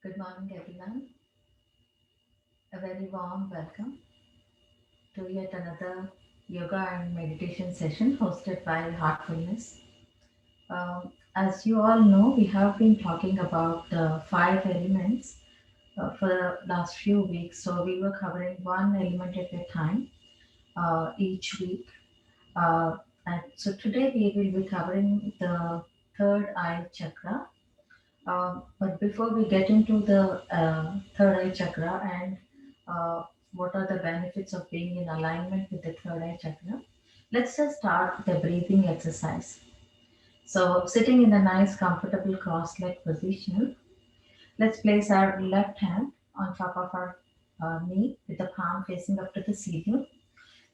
Good morning, everyone. A very warm welcome to yet another yoga and meditation session hosted by Heartfulness. As you all know, we have been talking about the five elements for the last few weeks. So we were covering one element at a time each week. Uh, and so today we will be covering the third eye chakra. But before we get into the third eye chakra and uh, what are the benefits of being in alignment with the third eye chakra, let's just start with the breathing exercise. So, sitting in a nice, comfortable cross leg position, let's place our left hand on top of our knee with the palm facing up to the ceiling.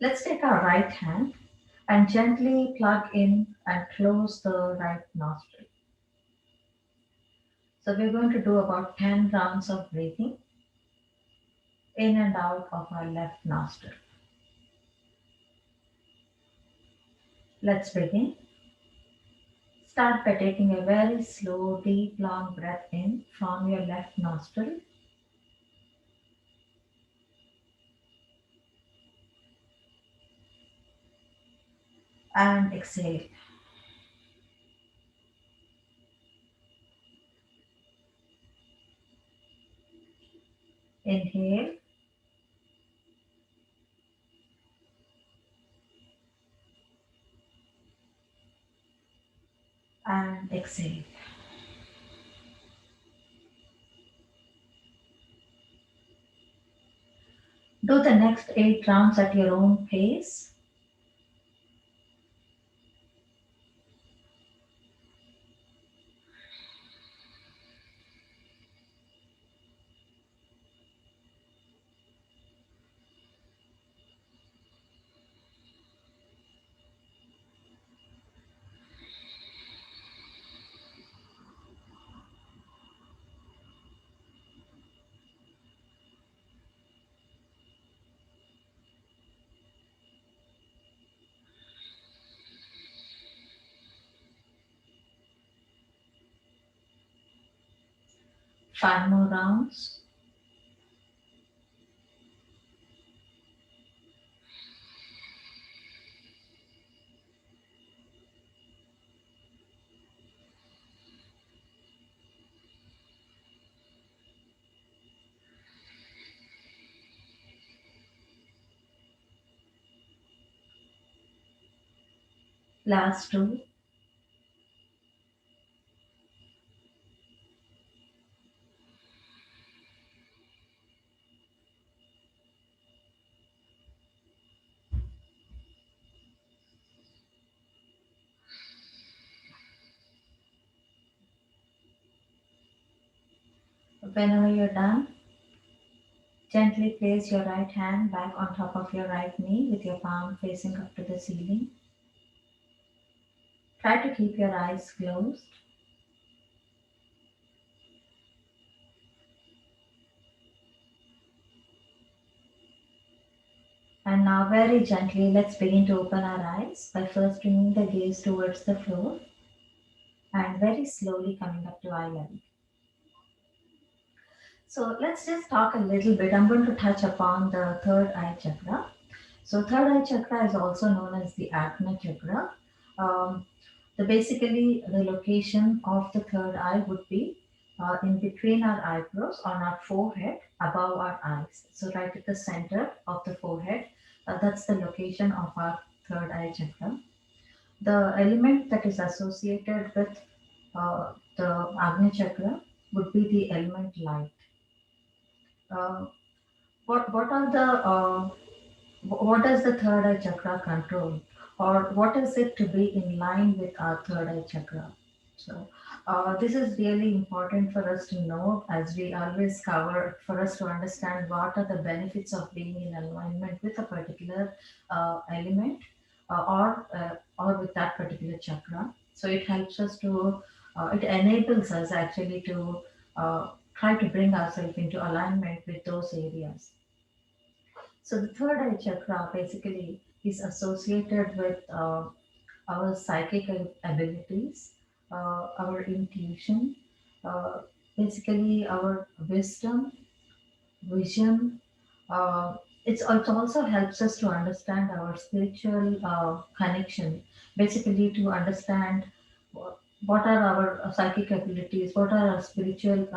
Let's take our right hand and gently plug in and close the right nostril. So, we're going to do about 10 rounds of breathing in and out of our left nostril. Let's begin. Start by taking a very slow, deep, long breath in from your left nostril and exhale. Inhale and exhale. Do the next 8 rounds at your own pace. Five more rounds. Last two. Whenever you're done, gently place your right hand back on top of your right knee with your palm facing up to the ceiling. Try to keep your eyes closed. And now, very gently, let's begin to open our eyes by first bringing the gaze towards the floor and very slowly coming up to eye level. So, let's just talk a little bit. I'm going to touch upon the third eye chakra. So, third eye chakra is also known as the Ajna chakra. Um, basically, the location of the third eye would be in between our eyebrows, on our forehead, above our eyes. So, right at the center of the forehead, that's the location of our third eye chakra. The element that is associated with the Agni chakra would be the element light. Uh, what are the what does the third eye chakra control, or what is it to be in line with our third eye chakra? So this is really important for us to know, as we always cover, for us to understand what are the benefits of being in alignment with a particular element or with that particular chakra. So it helps us to, it enables us actually to try to bring ourselves into alignment with those areas. So the third eye chakra basically is associated with our psychic abilities, our intuition, uh, basically our wisdom, vision. Uh, it also helps us to understand our spiritual connection, basically to understand what are our psychic abilities, what are our spiritual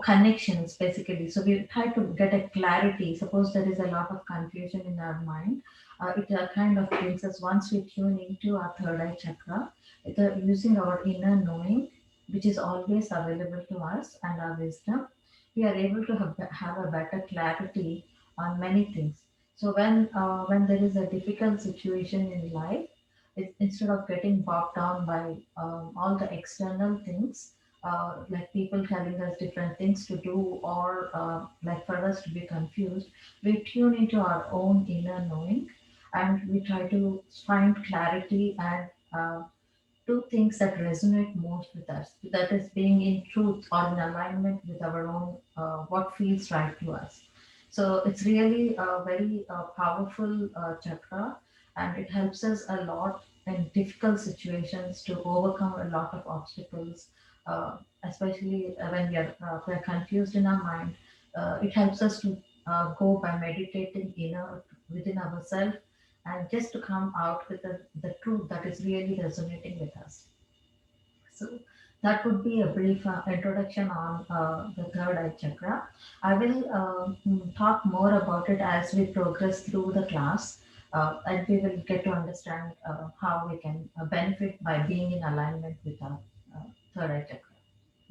connections, basically. So we try to get a clarity. Suppose there is a lot of confusion in our mind, it kind of brings us, once we tune into our third eye chakra, using our inner knowing, which is always available to us, and our wisdom, we are able to have a better clarity on many things. So when there is a difficult situation in life, instead of getting bogged down by all the external things, like people telling us different things to do, or like for us to be confused, we tune into our own inner knowing, and we try to find clarity and do things that resonate most with us. That is being in truth or in alignment with our own, what feels right to us. So it's really a very powerful chakra, and it helps us a lot in difficult situations to overcome a lot of obstacles, especially when we are confused in our mind. It helps us to go by meditating within ourselves, and just to come out with the truth that is really resonating with us. So that would be a brief introduction on the third eye chakra. I will talk more about it as we progress through the class, and we will get to understand how we can benefit by being in alignment with our uh, third eye chakra.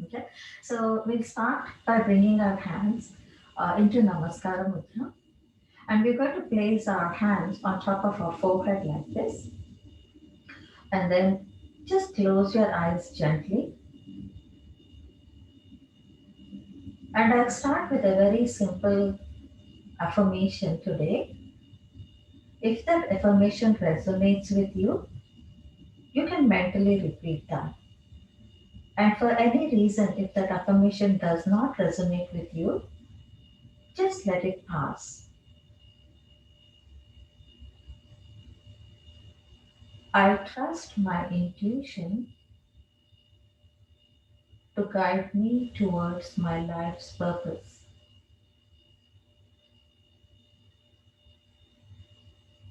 Okay, so we'll start by bringing our hands into Namaskara Mudra, and we're going to place our hands on top of our forehead like this, and then just close your eyes gently. And I'll start with a very simple affirmation today. If that affirmation resonates with you, you can mentally repeat that. And for any reason, if that affirmation does not resonate with you, just let it pass. I trust my intuition to guide me towards my life's purpose.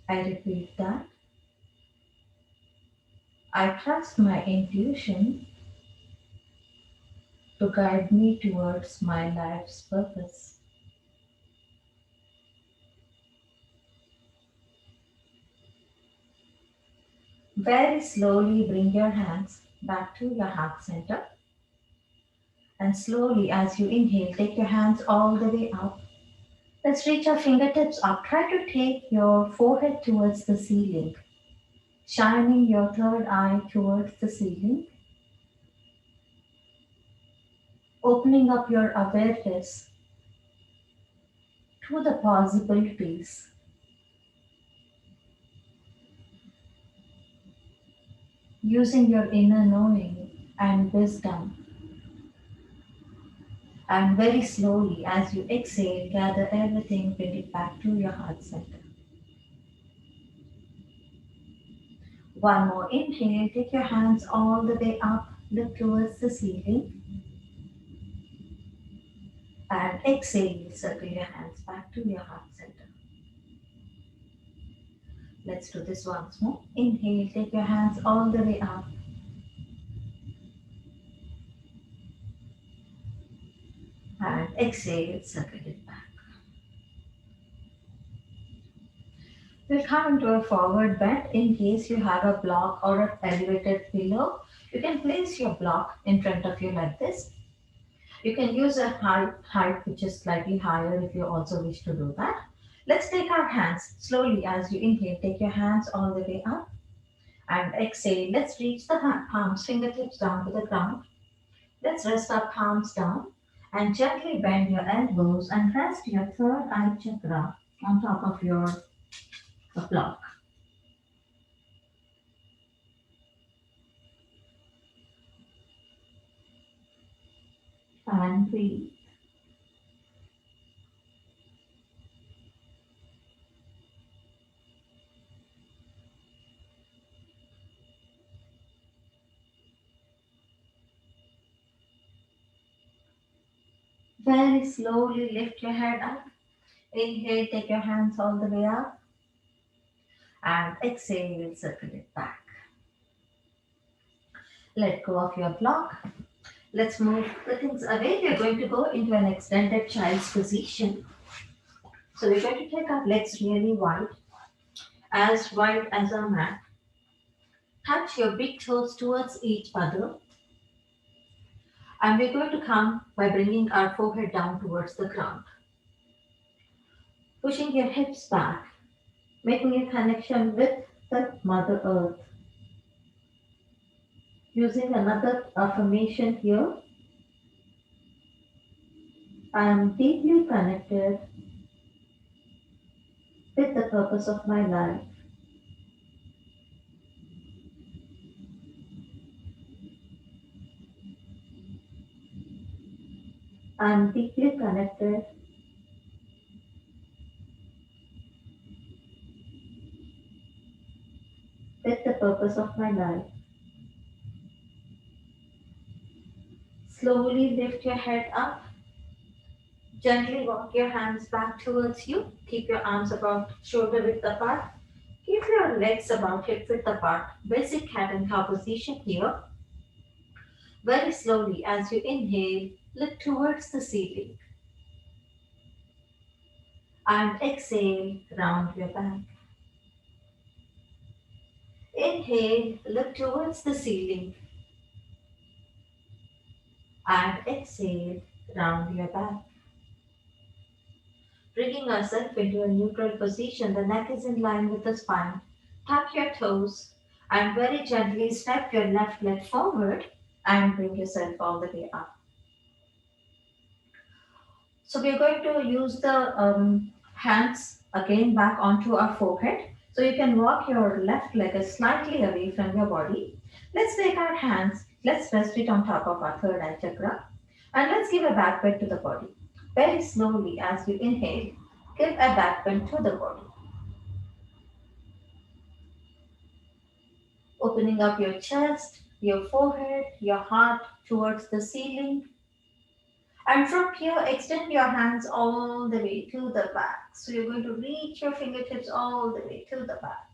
I repeat that. I trust my intuition to guide me towards my life's purpose. Very slowly bring your hands back to your heart center, and slowly as you inhale, take your hands all the way up. Let's reach our fingertips up. Try to take your forehead towards the ceiling, shining your third eye towards the ceiling, opening up your awareness to the possibilities, using your inner knowing and wisdom. And very slowly, as you exhale, gather everything, bring it back to your heart center. One more inhale, take your hands all the way up, look towards the ceiling, and exhale, circle your hands back to your heart center. Let's do this once more. Inhale, take your hands all the way up, and exhale, circle it back. We'll come into a forward bend. In case you have a block or an elevated pillow, you can place your block in front of you like this. You can use a height which is slightly higher if you also wish to do that. Let's take our hands slowly as you inhale. Take your hands all the way up, and exhale. Let's reach the palms, fingertips down to the ground. Let's rest our palms down and gently bend your elbows and rest your third eye chakra on top of your block. And breathe. Very slowly lift your head up. Inhale, take your hands all the way up. And exhale, circle it back. Let go of your block. Let's move the things away. We're going to go into an extended child's position. So we're going to take our legs really wide as our mat. Touch your big toes towards each other. And we're going to come by bringing our forehead down towards the ground. Pushing your hips back, making a connection with the Mother Earth. Using another affirmation here, I am deeply connected with the purpose of my life. I am deeply connected with the purpose of my life. Slowly lift your head up. Gently walk your hands back towards you. Keep your arms about shoulder width apart. Keep your legs about hip width apart. Basic cat and cow position here. Very slowly as you inhale, look towards the ceiling. And exhale, round your back. Inhale, look towards the ceiling. And exhale, round your back. Bringing ourselves into a neutral position, the neck is in line with the spine. Tuck your toes and very gently step your left leg forward and bring yourself all the way up. So we're going to use the hands again back onto our forehead. So you can walk your left leg slightly away from your body. Let's take our hands, let's rest it on top of our third eye chakra. And let's give a back bend to the body. Very slowly as you inhale, give a back bend to the body. Opening up your chest, your forehead, your heart towards the ceiling. And from here, extend your hands all the way to the back. So you're going to reach your fingertips all the way to the back.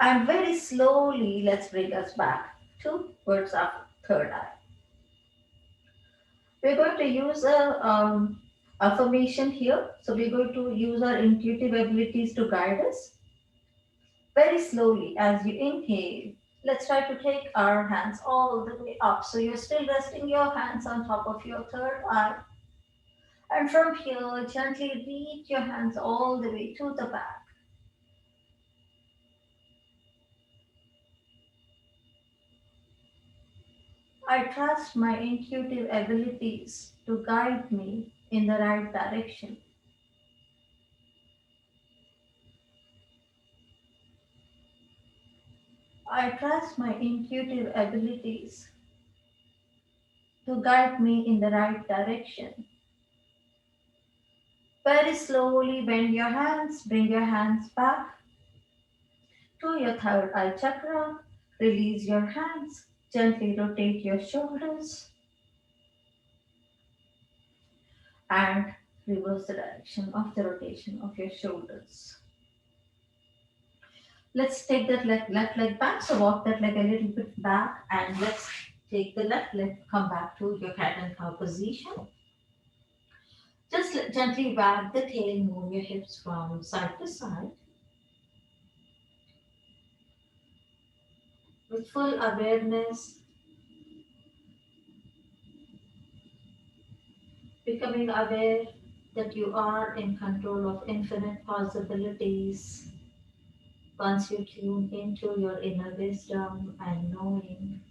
And very slowly, let's bring us back towards our third eye. We're going to use a affirmation here. So we're going to use our intuitive abilities to guide us. Very slowly, as you inhale, let's try to take our hands all the way up. So you're still resting your hands on top of your third eye. And from here, gently reach your hands all the way to the back. I trust my intuitive abilities to guide me in the right direction. I trust my intuitive abilities to guide me in the right direction. Very slowly bend your hands, bring your hands back to your third eye chakra. Release your hands, gently rotate your shoulders and reverse the direction of the rotation of your shoulders. Let's take that left leg back. So walk that leg a little bit back and let's take the left leg, come back to your cat and cow position. Just gently wag the tail, move your hips from side to side. With full awareness, becoming aware that you are in control of infinite possibilities. Once you tune into your inner wisdom and knowing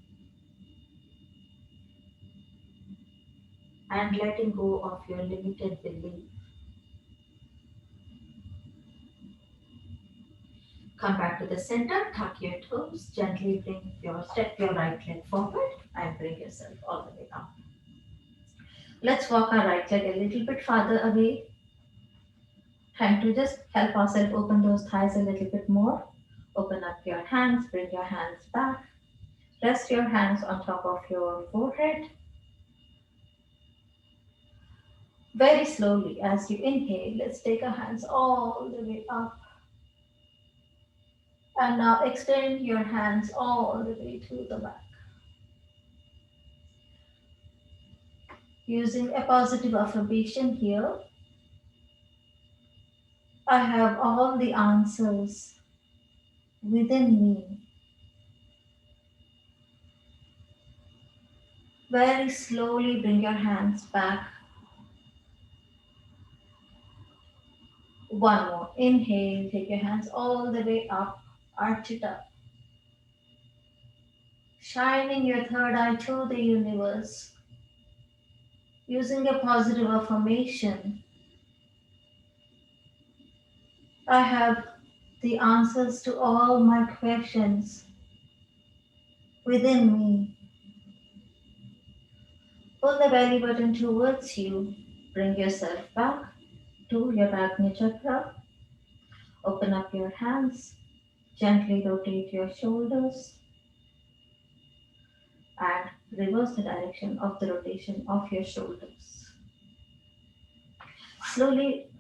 and letting go of your limited belief. Come back to the center, tuck your toes, gently step your right leg forward and bring yourself all the way up. Let's walk our right leg a little bit farther away. Time to just help ourselves open those thighs a little bit more. Open up your hands, bring your hands back. Rest your hands on top of your forehead. Very slowly as you inhale, let's take our hands all the way up. And now extend your hands all the way to the back. Using a positive affirmation here, I have all the answers within me. Very slowly bring your hands back. One more. Inhale, take your hands all the way up, arch it up. Shining your third eye to the universe. Using a positive affirmation, I have the answers to all my questions within me. Pull the belly button towards you. Bring yourself back to your Ajna chakra. Open up your hands. Gently rotate your shoulders and reverse the direction of the rotation of your shoulders. Slowly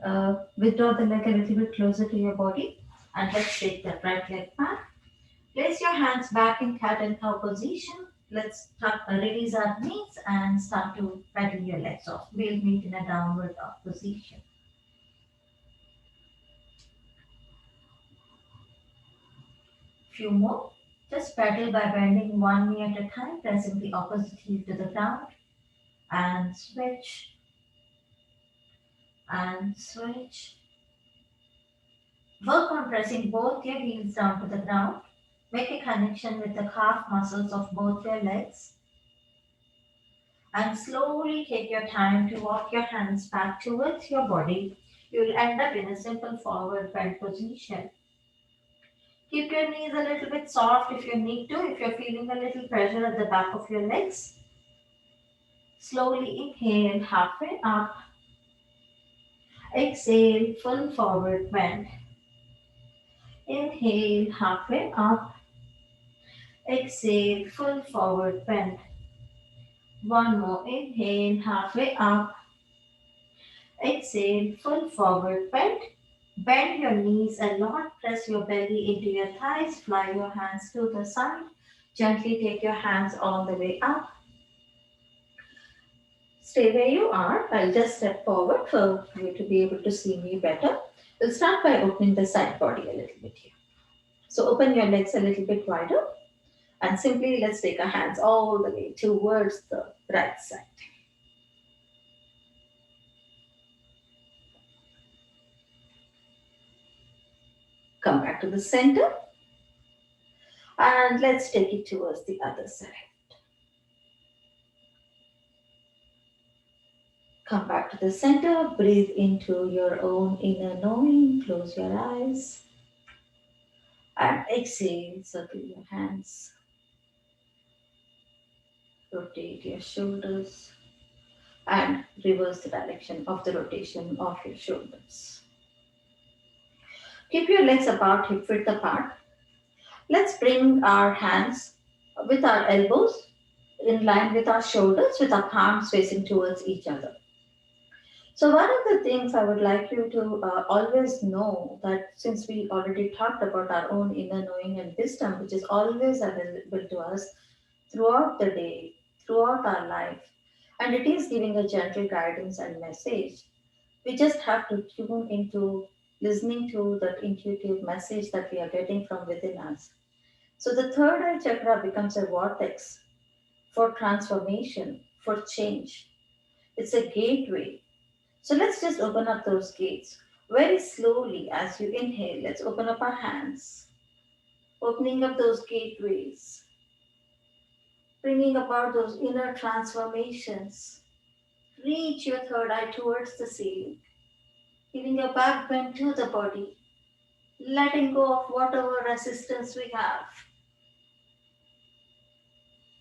withdraw the leg a little bit closer to your body and let's take that right leg back. Place your hands back in cat and cow position. Let's release our knees and start to pedal your legs off. We'll meet in a downward dog position. Few more. Just pedal by bending one knee at a time, pressing the opposite heel to the ground, and switch, and switch. Work on pressing both your heels down to the ground. Make a connection with the calf muscles of both your legs. And slowly take your time to walk your hands back towards your body. You'll end up in a simple forward bend position. Keep your knees a little bit soft if you need to, if you're feeling a little pressure at the back of your legs. Slowly inhale, halfway up. Exhale, full forward bend. Inhale, halfway up. Exhale, full forward bend. One more. Inhale, halfway up. Exhale, full forward bend. Bend your knees a lot. Press your belly into your thighs. Fly your hands to the side. Gently take your hands all the way up. Stay where you are. I'll just step forward for you to be able to see me better. We'll start by opening the side body a little bit here. So open your legs a little bit wider and simply let's take our hands all the way towards the right side. Come back to the center and let's take it towards the other side. Come back to the center, breathe into your own inner knowing, close your eyes and exhale, circle your hands, rotate your shoulders and reverse the direction of the rotation of your shoulders. Keep your legs about hip width apart. Let's bring our hands with our elbows in line with our shoulders with our palms facing towards each other. So one of the things I would like you to always know that since we already talked about our own inner knowing and wisdom, which is always available to us throughout the day, throughout our life, and it is giving a gentle guidance and message, we just have to tune into listening to that intuitive message that we are getting from within us. So the third eye chakra becomes a vortex for transformation, for change. It's a gateway. So let's just open up those gates. Very slowly as you inhale, let's open up our hands, opening up those gateways, bringing about those inner transformations. Reach your third eye towards the ceiling, giving your back bend to the body, letting go of whatever resistance we have,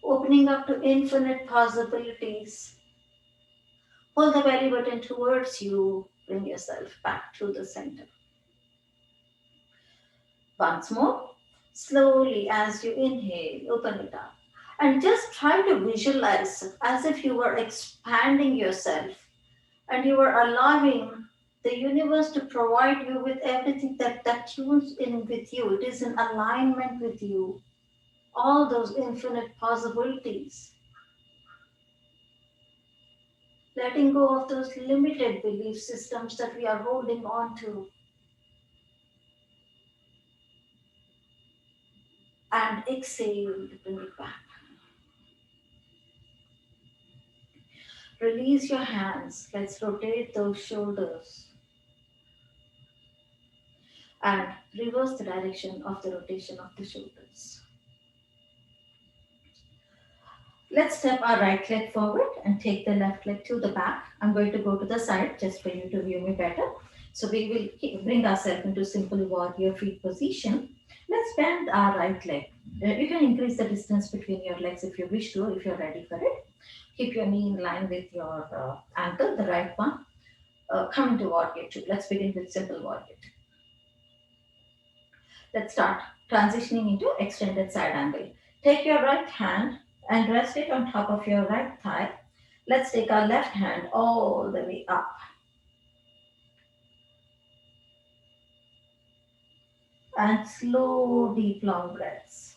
opening up to infinite possibilities. Pull the belly button towards you, bring yourself back to the center. Once more, slowly as you inhale, open it up. And just try to visualize as if you were expanding yourself and you are allowing the universe to provide you with everything that tunes in with you. It is in alignment with you. All those infinite possibilities. Letting go of those limited belief systems that we are holding on to and exhale to bring it back. Release your hands. Let's rotate those shoulders and reverse the direction of the rotation of the shoulders. Let's step our right leg forward and take the left leg to the back. I'm going to go to the side just for you to view me better. So we will bring ourselves into simple warrior feet position. Let's bend our right leg. You can increase the distance between your legs if you wish to, if you're ready for it. Keep your knee in line with your ankle, the right one. Come into warrior two. Let's begin with simple warrior two. Let's start transitioning into extended side angle. Take your right hand and rest it on top of your right thigh. Let's take our left hand all the way up and slow, deep, long breaths.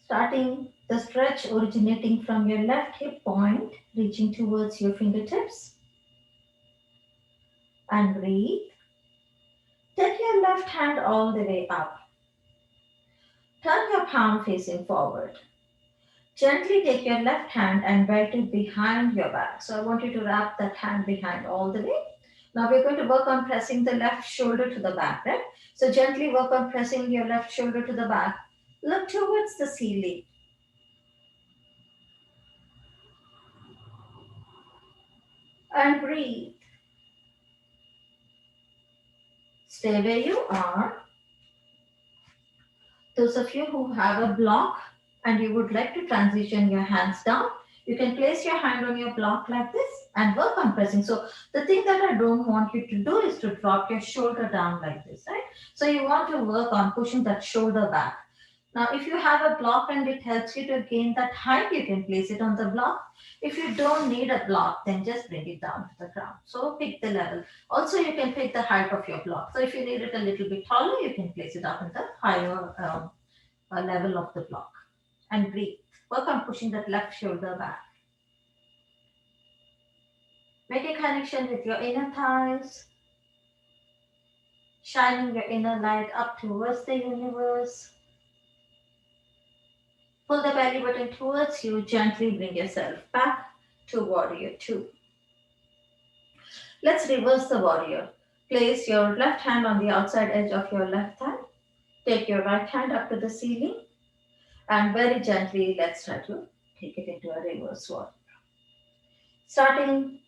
Starting the stretch originating from your left hip point, reaching towards your fingertips. And breathe. Take your left hand all the way up. Turn your palm facing forward. Gently take your left hand and belt it behind your back. So I want you to wrap that hand behind all the way. Now we're going to work on pressing the left shoulder to the back, right? So gently work on pressing your left shoulder to the back. Look towards the ceiling and breathe. Stay where you are. Those of you who have a block and you would like to transition your hands down, you can place your hand on your block like this and work on pressing. So the thing that I don't want you to do is to drop your shoulder down like this, right? So you want to work on pushing that shoulder back. Now, if you have a block and it helps you to gain that height, you can place it on the block. If you don't need a block, then just bring it down to the ground. So pick the level. Also, you can pick the height of your block. So if you need it a little bit taller, you can place it up in the higher level of the block. And breathe. Work on pushing that left shoulder back. Make a connection with your inner thighs, shining your inner light up towards the universe. Pull the belly button towards you. Gently bring yourself back to warrior two. Let's reverse the warrior. Place your left hand on the outside edge of your left thigh. Take your right hand up to the ceiling. And very gently, let's try to take it into a reverse warrior.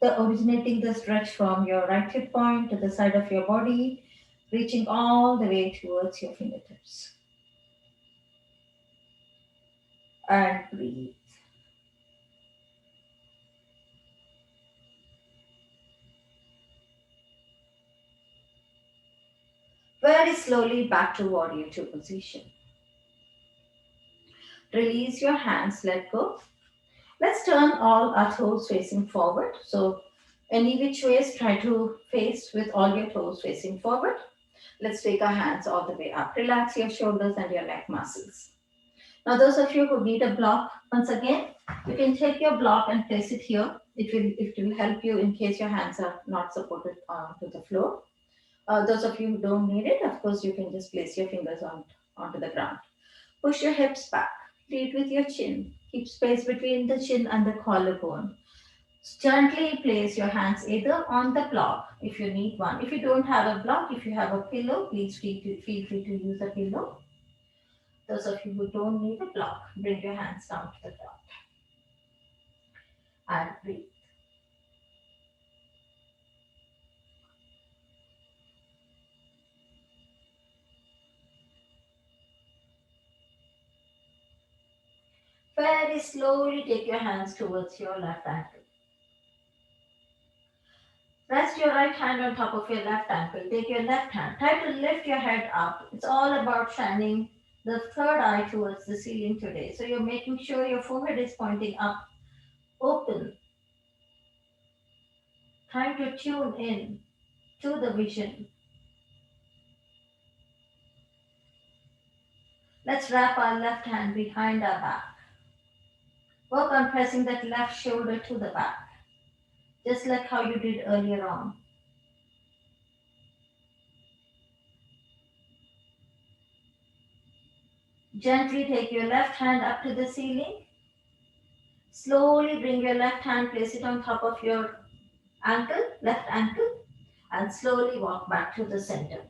Originating the stretch from your right hip point to the side of your body, reaching all the way towards your fingertips. And breathe. Very slowly back to warrior two position. Release your hands, let go. Let's turn all our toes facing forward. So any which ways, try to face with all your toes facing forward. Let's take our hands all the way up. Relax your shoulders and your neck muscles. Now, those of you who need a block, once again, you can take your block and place it here. It will help you in case your hands are not supported to the floor. Those of you who don't need it, of course, you can just place your fingers onto the ground. Push your hips back. Lead with your chin. Keep space between the chin and the collarbone. Gently place your hands either on the block if you need one. If you don't have a block, if you have a pillow, please feel free to use a pillow. Those of you who don't need a block, bring your hands down to the ground and breathe. Very slowly take your hands towards your left ankle. Rest your right hand on top of your left ankle. Take your left hand. Try to lift your head up. It's all about shining the third eye towards the ceiling today. So you're making sure your forehead is pointing up, open, trying to tune in to the vision. Let's wrap our left hand behind our back. Work on pressing that left shoulder to the back, just like how you did earlier on. Gently take your left hand up to the ceiling. Slowly bring your left hand, place it on top of your ankle, left ankle, and slowly walk back to the center.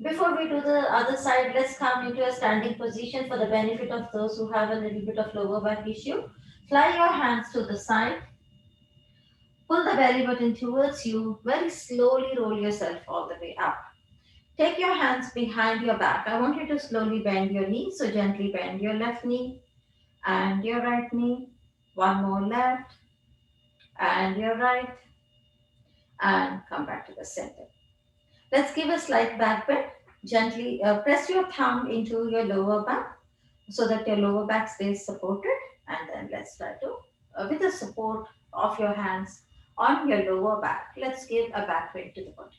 Before we do the other side, let's come into a standing position for the benefit of those who have a little bit of lower back issue. Fly your hands to the side, pull the belly button towards you, very slowly roll yourself all the way up. Take your hands behind your back. I want you to slowly bend your knee, so gently bend your left knee and your right knee. One more left and your right, and come back to the center. Let's give a slight back bend. Gently press your thumb into your lower back so that your lower back stays supported. And then let's try to, with the support of your hands on your lower back, let's give a back bend to the body.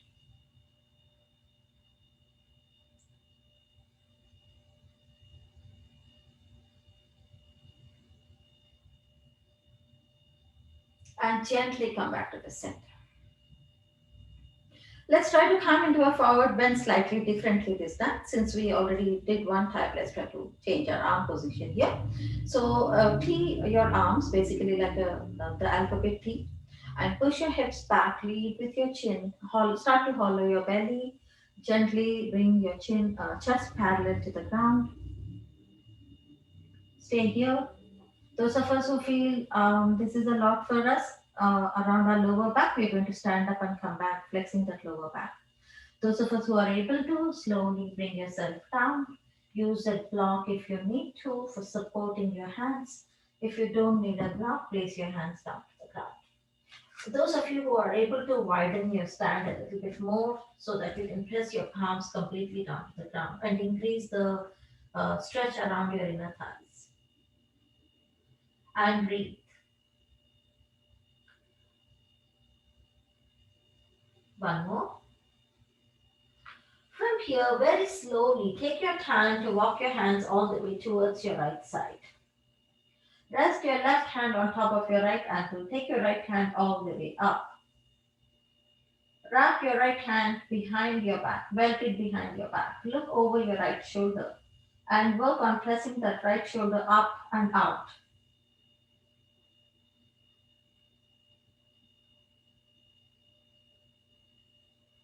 And gently come back to the center. Let's try to come into a forward bend slightly differently this time. Since we already did one type, let's try to change our arm position here. So T your arms, basically like the alphabet T, and push your hips back, lead with your chin, start to hollow your belly, gently bring your chin, chest parallel to the ground. Stay here. Those of us who feel this is a lot for us around our lower back, we're going to stand up and come back, flexing that lower back. Those of us who are able to, slowly bring yourself down. Use that block if you need to for supporting your hands. If you don't need a block, place your hands down to the ground. For those of you who are able to widen your stand a little bit more so that you can press your palms completely down to the ground and increase the stretch around your inner thighs. And breathe. One more. From here, very slowly, take your time to walk your hands all the way towards your right side. Rest your left hand on top of your right ankle. Take your right hand all the way up. Wrap your right hand behind your back, belt it behind your back. Look over your right shoulder and work on pressing that right shoulder up and out.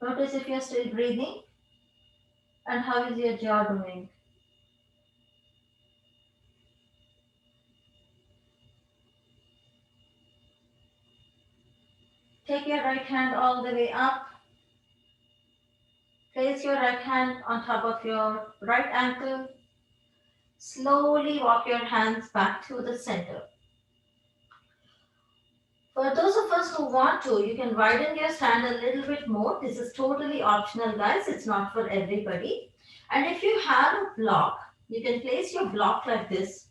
Notice if you're still breathing and how is your jaw doing. Take your right hand all the way up. Place your right hand on top of your right ankle. Slowly walk your hands back to the center. For those of us who want to, you can widen your stand a little bit more. This is totally optional, guys. It's not for everybody. And if you have a block, you can place your block like this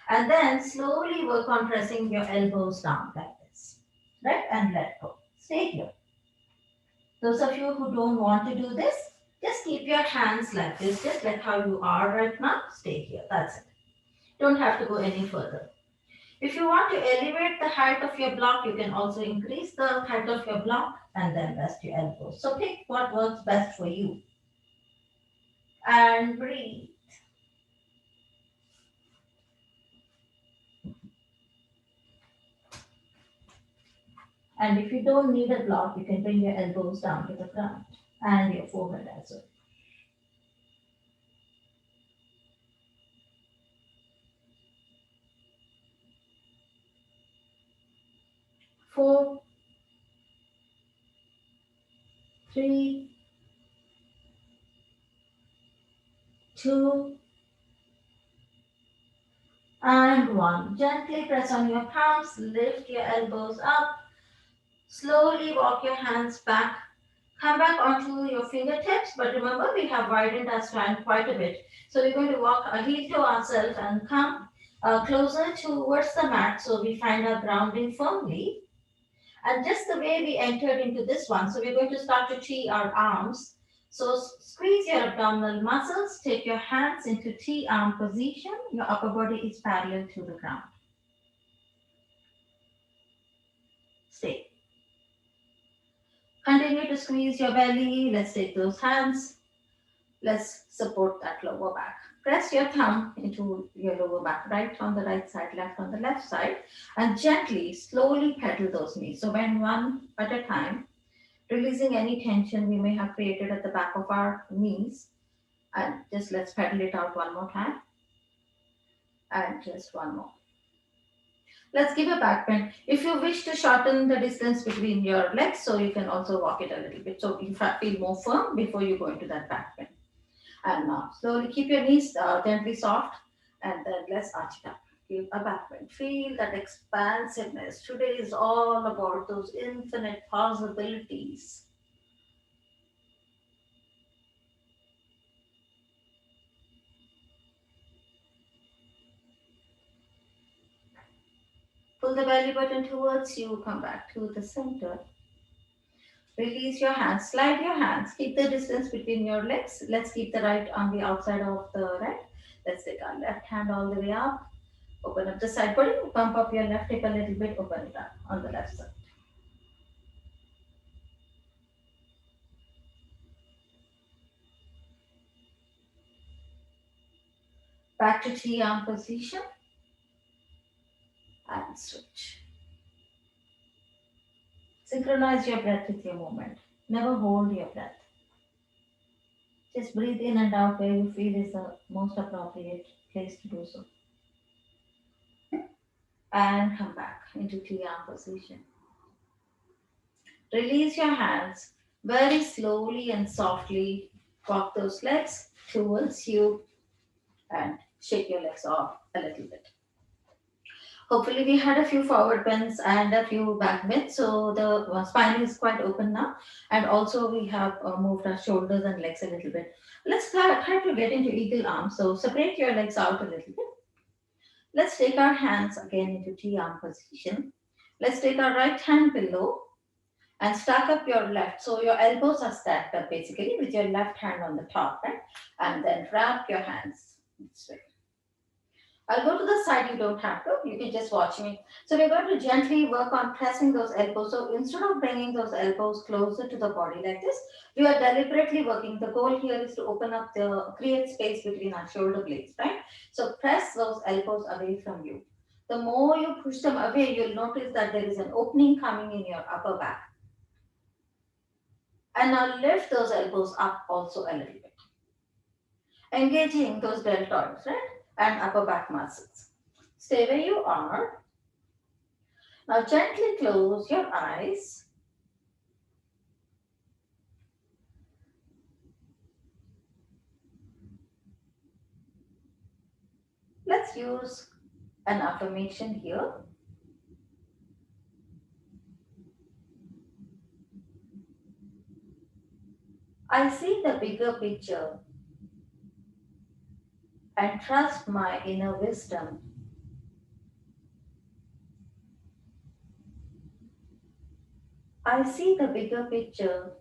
and then slowly work on pressing your elbows down like this. Right? And let go. Stay here. Those of you who don't want to do this, just keep your hands like this, just like how you are right now. Stay here. That's it. Don't have to go any further. If you want to elevate the height of your block, you can also increase the height of your block and then rest your elbows. So pick what works best for you. And breathe. And if you don't need a block, you can bring your elbows down to the ground and your forehead as well. 4, 3, 2, and 1. Gently press on your palms, lift your elbows up. Slowly walk your hands back. Come back onto your fingertips, but remember we have widened our stand quite a bit. So we're going to walk a heel to ourselves and come closer towards the mat so we find our grounding firmly. And just the way we entered into this one, so we're going to start to T our arms. So squeeze your abdominal muscles, take your hands into T arm position. Your upper body is parallel to the ground. Stay. Continue to squeeze your belly. Let's take those hands. Let's support that lower back. Press your thumb into your lower back, right on the right side, left on the left side, and gently, slowly pedal those knees. So bend one at a time, releasing any tension we may have created at the back of our knees. And just let's pedal it out one more time, and just one more. Let's give a back bend. If you wish to shorten the distance between your legs, so you can also walk it a little bit. So you feel more firm before you go into that back bend. And now slowly keep your knees gently soft, and then let's arch it up. Give a back bend. Feel that expansiveness. Today is all about those infinite possibilities. Pull the belly button towards you. Come back to the center. Release your hands. Slide your hands. Keep the distance between your legs. Let's keep the right on the outside of the right. Let's take our left hand all the way up. Open up the side body. Pump up your left hip a little bit. Open it up on the left side. Back to T arm position and switch. Synchronize your breath with your movement. Never hold your breath. Just breathe in and out where you feel is the most appropriate place to do so. And come back into T arm position. Release your hands very slowly and softly. Walk those legs towards you and shake your legs off a little bit. Hopefully, we had a few forward bends and a few back bends. So the spine is quite open now. And also, we have moved our shoulders and legs a little bit. Let's try to get into eagle arm. So separate your legs out a little bit. Let's take our hands again into T arm position. Let's take our right hand below and stack up your left. So your elbows are stacked up basically with your left hand on the top, right? And then wrap your hands this way. I'll go to the side, you don't have to, you can just watch me. So we're going to gently work on pressing those elbows. So instead of bringing those elbows closer to the body like this, we are deliberately working. The goal here is to open up create space between our shoulder blades, right? So press those elbows away from you. The more you push them away, you'll notice that there is an opening coming in your upper back. And now lift those elbows up also a little bit, engaging those deltoids, right? And upper back muscles. Stay where you are. Now gently close your eyes. Let's use an affirmation here. I see the bigger picture and trust my inner wisdom. I see the bigger picture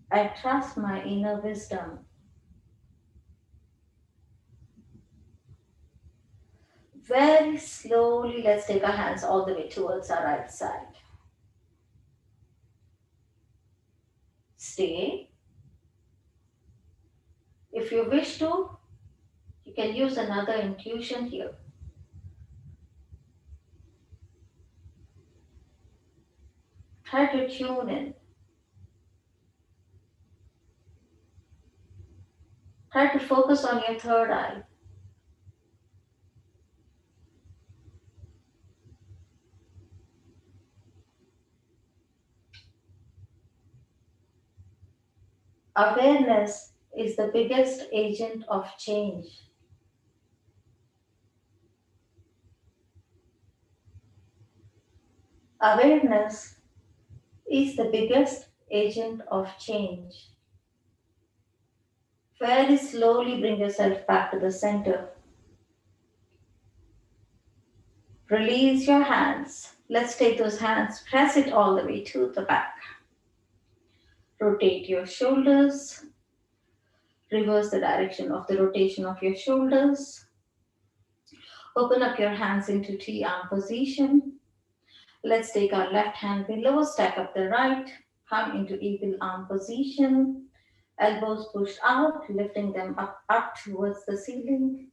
and trust my inner wisdom. Very slowly, let's take our hands all the way towards our right side. Stay. If you wish to, you can use another intuition here. Try to tune in. Try to focus on your third eye. Awareness is the biggest agent of change. Awareness is the biggest agent of change. Very slowly bring yourself back to the center. Release your hands. Let's take those hands, press it all the way to the back. Rotate your shoulders. Reverse the direction of the rotation of your shoulders. Open up your hands into T arm position. Let's take our left hand below, stack up the right, come into eagle arm position. Elbows pushed out, lifting them up towards the ceiling.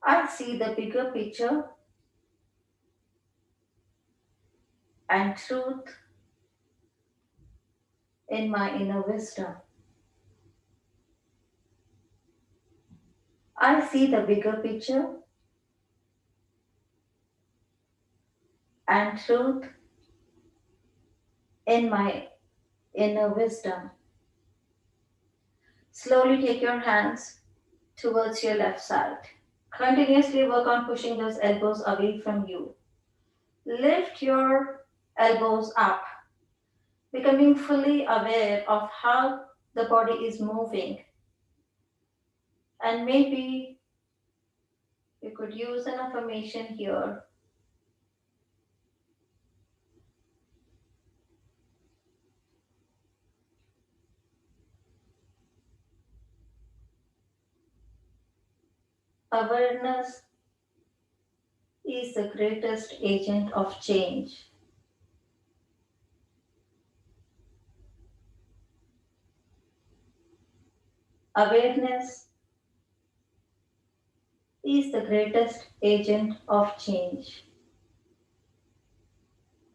I see the bigger picture and truth in my inner wisdom. I see the bigger picture and truth in my inner wisdom. Slowly take your hands towards your left side. Continuously work on pushing those elbows away from you. Lift your elbows up, becoming fully aware of how the body is moving. And maybe you could use an affirmation here. Awareness is the greatest agent of change. Awareness is the greatest agent of change.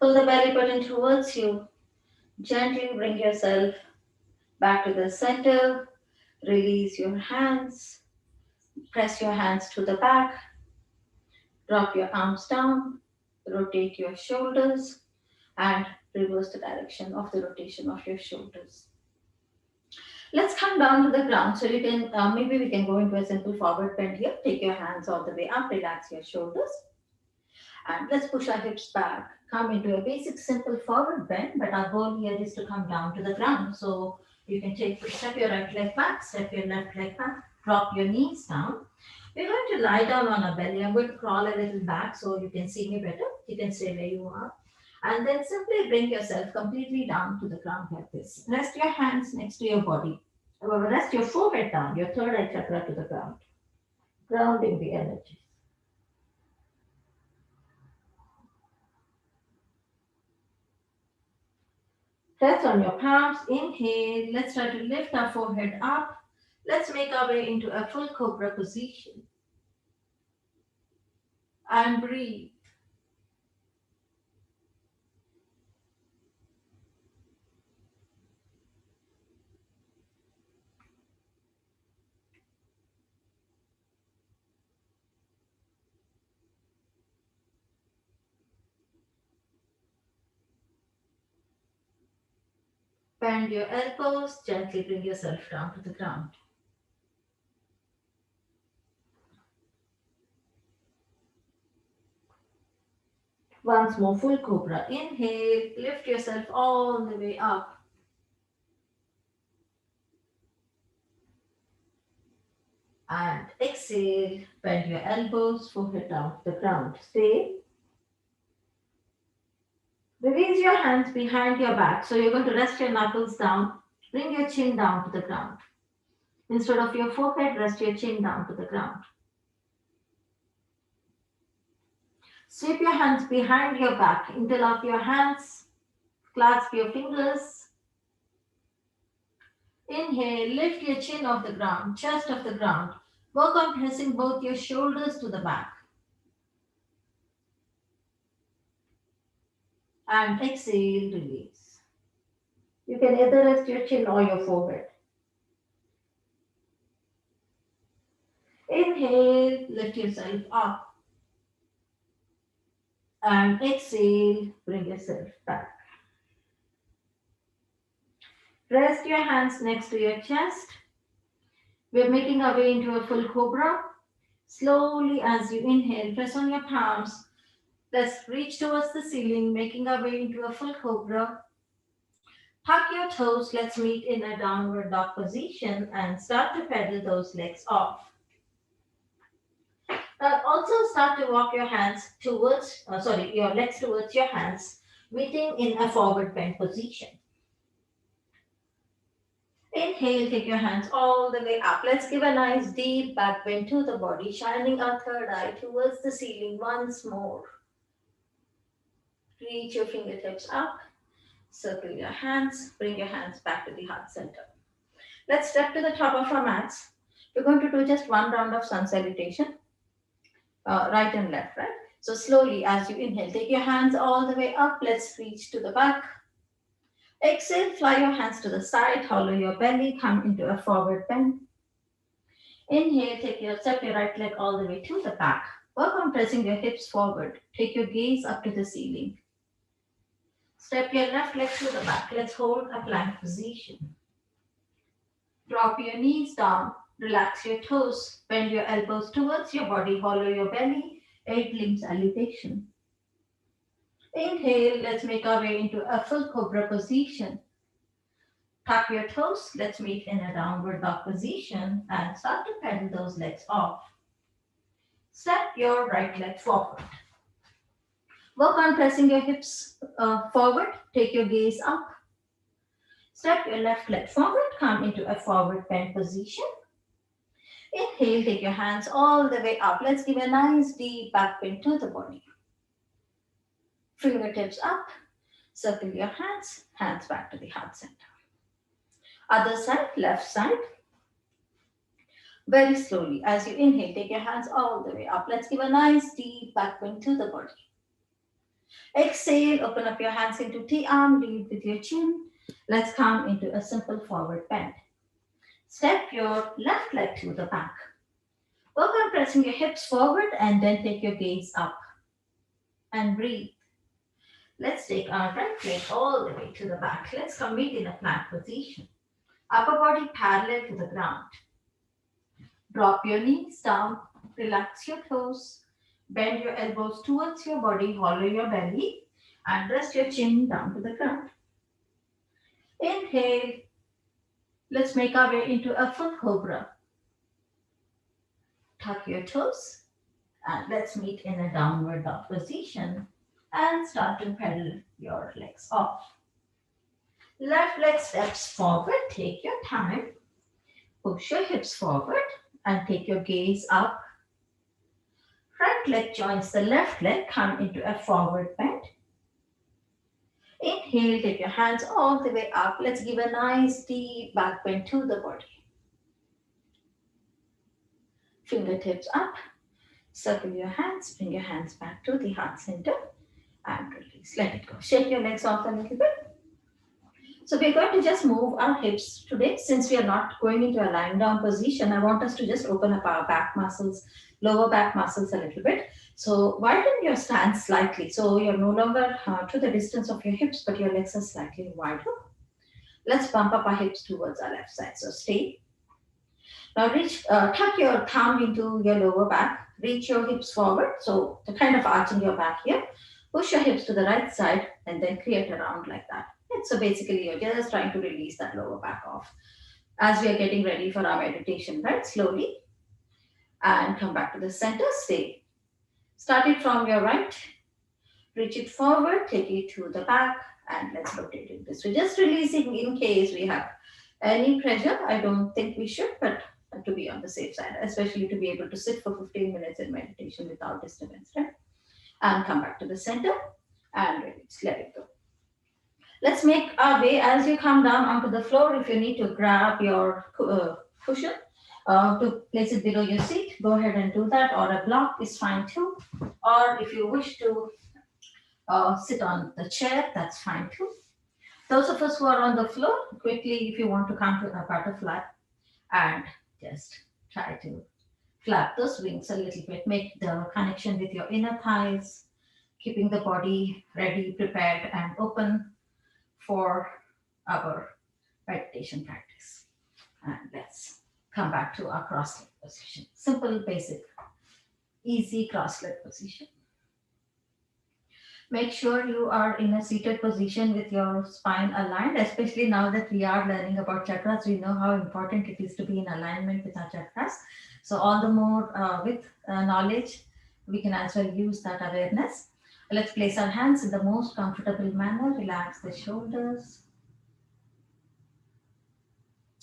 Pull the belly button towards you. Gently bring yourself back to the center. Release your hands. Press your hands to the back. Drop your arms down. Rotate your shoulders and reverse the direction of the rotation of your shoulders. Let's come down to the ground. So you can, maybe we can go into a simple forward bend here. Take your hands all the way up, relax your shoulders. And let's push our hips back. Come into a basic simple forward bend, but our goal here is to come down to the ground. So you can step your right leg back, step your left leg back, drop your knees down. We're going to lie down on our belly. I'm going to crawl a little back so you can see me better. You can stay where you are. And then simply bring yourself completely down to the ground like this. Rest your hands next to your body. Rest your forehead down, your third eye chakra to the ground, grounding the energy. Press on your palms. Inhale. Let's try to lift our forehead up. Let's make our way into a full cobra position. And breathe. Bend your elbows. Gently bring yourself down to the ground. Once more, full cobra. Inhale. Lift yourself all the way up. And exhale. Bend your elbows. Forehead down to the ground. Stay. Release your hands behind your back. So you're going to rest your knuckles down. Bring your chin down to the ground. Instead of your forehead, rest your chin down to the ground. Sweep your hands behind your back. Interlock your hands. Clasp your fingers. Inhale, lift your chin off the ground, chest off the ground. Work on pressing both your shoulders to the back. And exhale, release. You can either rest your chin or your forehead. Inhale, lift yourself up. And exhale, bring yourself back. Rest your hands next to your chest. We're making our way into a full cobra. Slowly as you inhale, press on your palms. Let's reach towards the ceiling, making our way into a full cobra. Tuck your toes. Let's meet in a downward dog position and start to pedal those legs off. Also start to walk your hands towards, your legs towards your hands, meeting in a forward bend position. Inhale, take your hands all the way up. Let's give a nice deep back bend to the body, shining our third eye towards the ceiling once more. Reach your fingertips up, circle your hands, bring your hands back to the heart center. Let's step to the top of our mats. We're going to do just one round of sun salutation, right and left, right? So slowly as you inhale, take your hands all the way up. Let's reach to the back. Exhale, fly your hands to the side, hollow your belly, come into a forward bend. Inhale, step your right leg all the way to the back. Work on pressing your hips forward. Take your gaze up to the ceiling. Step your left leg to the back. Let's hold a plank position. Drop your knees down. Relax your toes. Bend your elbows towards your body. Hollow your belly. 8 limb salutation. Inhale. Let's make our way into a full cobra position. Tuck your toes. Let's meet in a downward dog position and start to pedal those legs off. Step your right leg forward. Work on pressing your hips forward. Take your gaze up. Step your left leg forward. Come into a forward bend position. Inhale, take your hands all the way up. Let's give a nice deep back bend to the body. Fingertips up. Circle your hands. Hands back to the heart center. Other side, left side. Very slowly. As you inhale, take your hands all the way up. Let's give a nice deep back bend to the body. Exhale, open up your hands into T-arm, lead with your chin. Let's come into a simple forward bend. Step your left leg to the back. Work on pressing your hips forward and then take your gaze up. And breathe. Let's take our right leg all the way to the back. Let's come meet in a plank position. Upper body parallel to the ground. Drop your knees down. Relax your toes. Bend your elbows towards your body. Hollow your belly. And rest your chin down to the ground. Inhale. Let's make our way into a full cobra. Tuck your toes. And let's meet in a downward dog position. And start to pedal your legs off. Left leg steps forward. Take your time. Push your hips forward and take your gaze up. Right leg joins the left leg. Come into a forward bend. Inhale, take your hands all the way up. Let's give a nice deep back bend to the body. Fingertips up. Circle your hands. Bring your hands back to the heart center. And release. Let it go. Shake your legs off a little bit. So we're going to just move our hips today. Since we are not going into a lying down position, I want us to just open up our back muscles, lower back muscles a little bit. So widen your stance slightly. So you're no longer to the distance of your hips, but your legs are slightly wider. Let's bump up our hips towards our left side. So stay. Now tuck your thumb into your lower back. Reach your hips forward. So the kind of arching your back here. Push your hips to the right side and then create a round like that. So basically, you're just trying to release that lower back off as we are getting ready for our meditation, right? Slowly. And come back to the center. Stay. Start it from your right. Reach it forward. Take it to the back. And let's rotate it this way. Just releasing in case we have any pressure. I don't think we should, but to be on the safe side, especially to be able to sit for 15 minutes in meditation without disturbance, right? And come back to the center. And release. Let it go. Let's make our way as you come down onto the floor. If you need to grab your cushion to place it below your seat, go ahead and do that, or a block is fine too. Or if you wish to sit on the chair, that's fine too. Those of us who are on the floor, quickly, if you want to come to a butterfly and just try to flap those wings a little bit, make the connection with your inner thighs, keeping the body ready, prepared, and open for our meditation practice. And let's come back to our cross-legged position. Simple, basic easy cross-leg position. Make sure you are in a seated position with your spine aligned, especially now that we are learning about chakras. We know how important it is to be in alignment with our chakras. So, all the more with knowledge, we can also use that awareness. Let's place our hands in the most comfortable manner. Relax the shoulders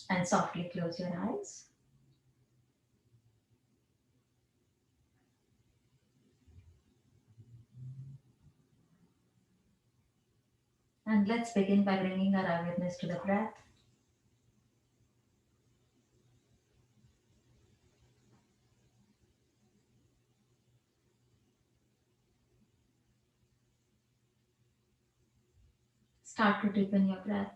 and softly close your eyes. And let's begin by bringing our awareness to the breath. Start to deepen your breath.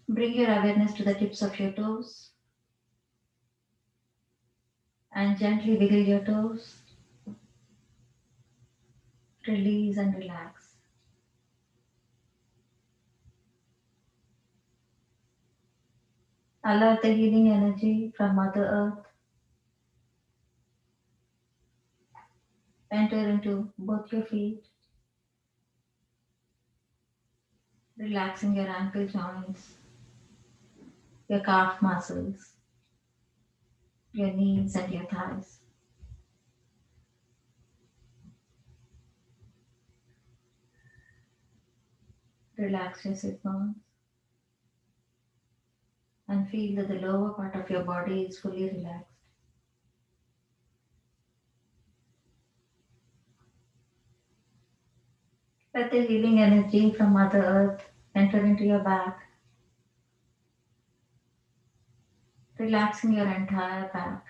Bring your awareness to the tips of your toes and gently wiggle your toes. Release and relax. Allow the healing energy from Mother Earth enter into both your feet, relaxing your ankle joints, your calf muscles, your knees, and your thighs. Relax your sit bones and feel that the lower part of your body is fully relaxed. Let the healing energy from Mother Earth enter into your back, relaxing your entire back,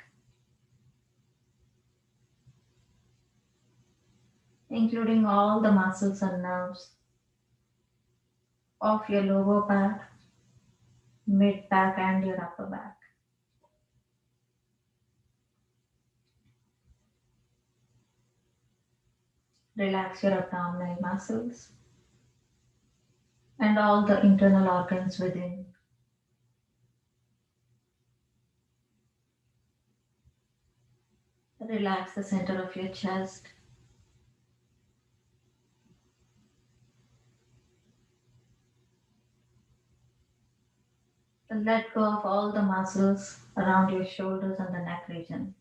including all the muscles and nerves of your lower back, mid back, and your upper back. Relax your abdominal muscles and all the internal organs within. Relax the center of your chest. And let go of all the muscles around your shoulders and the neck region.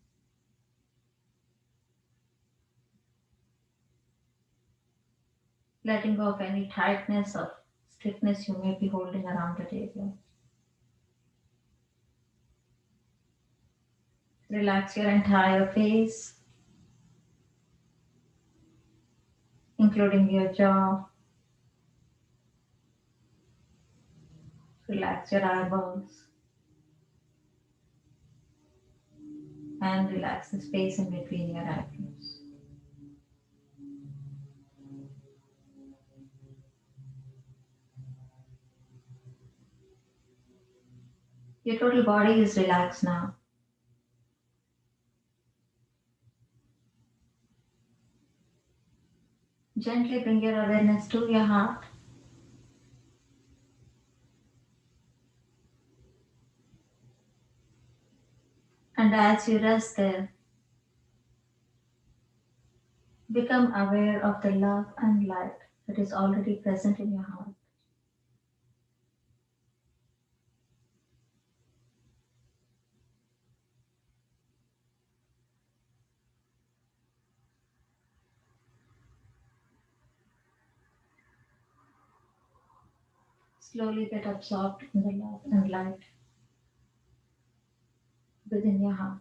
Letting go of any tightness or stiffness you may be holding around that area. Relax your entire face, including your jaw. Relax your eyeballs and relax the space in between your eyebrows. Your total body is relaxed now. Gently bring your awareness to your heart. And as you rest there, become aware of the love and light that is already present in your heart. Slowly get absorbed in the love and light within your heart.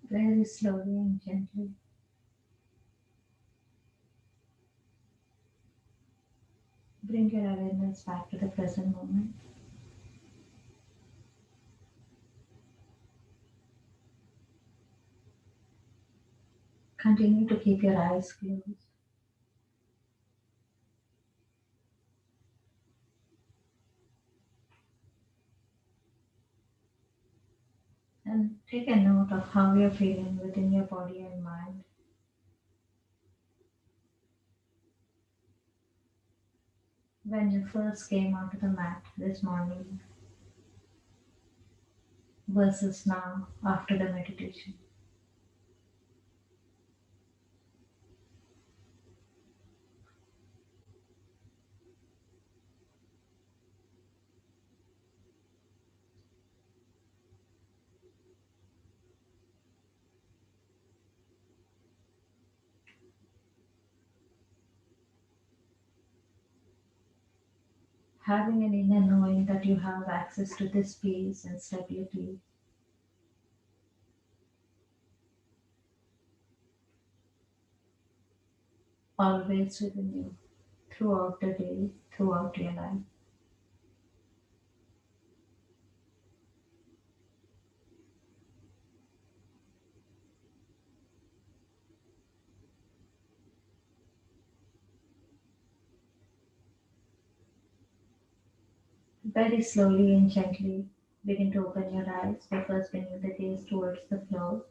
Very slowly and gently bring your awareness back to the present moment. Continue to keep your eyes closed and take a note of how you're feeling within your body and mind when you first came onto the mat this morning versus now after the meditation. Having an inner knowing that you have access to this peace and stability always within you throughout the day, throughout your life. Very slowly and gently begin to open your eyes by first bringing the gaze towards the floor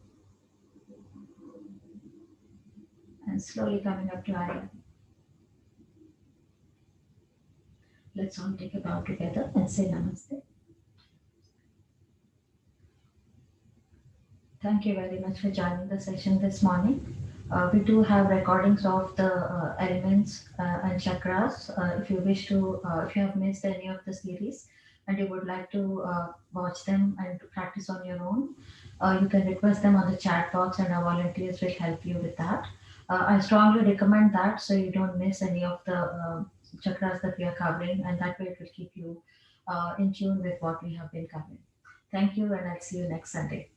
and slowly coming up to eye level. Let's all take a bow together and say namaste. Thank you very much for joining the session this morning. We do have recordings of the elements and chakras. If you have missed any of the series and you would like to watch them and to practice on your own, you can request them on the chat box and our volunteers will help you with that. I strongly recommend that so you don't miss any of the chakras that we are covering, and that way it will keep you in tune with what we have been covering. Thank you, and I'll see you next Sunday.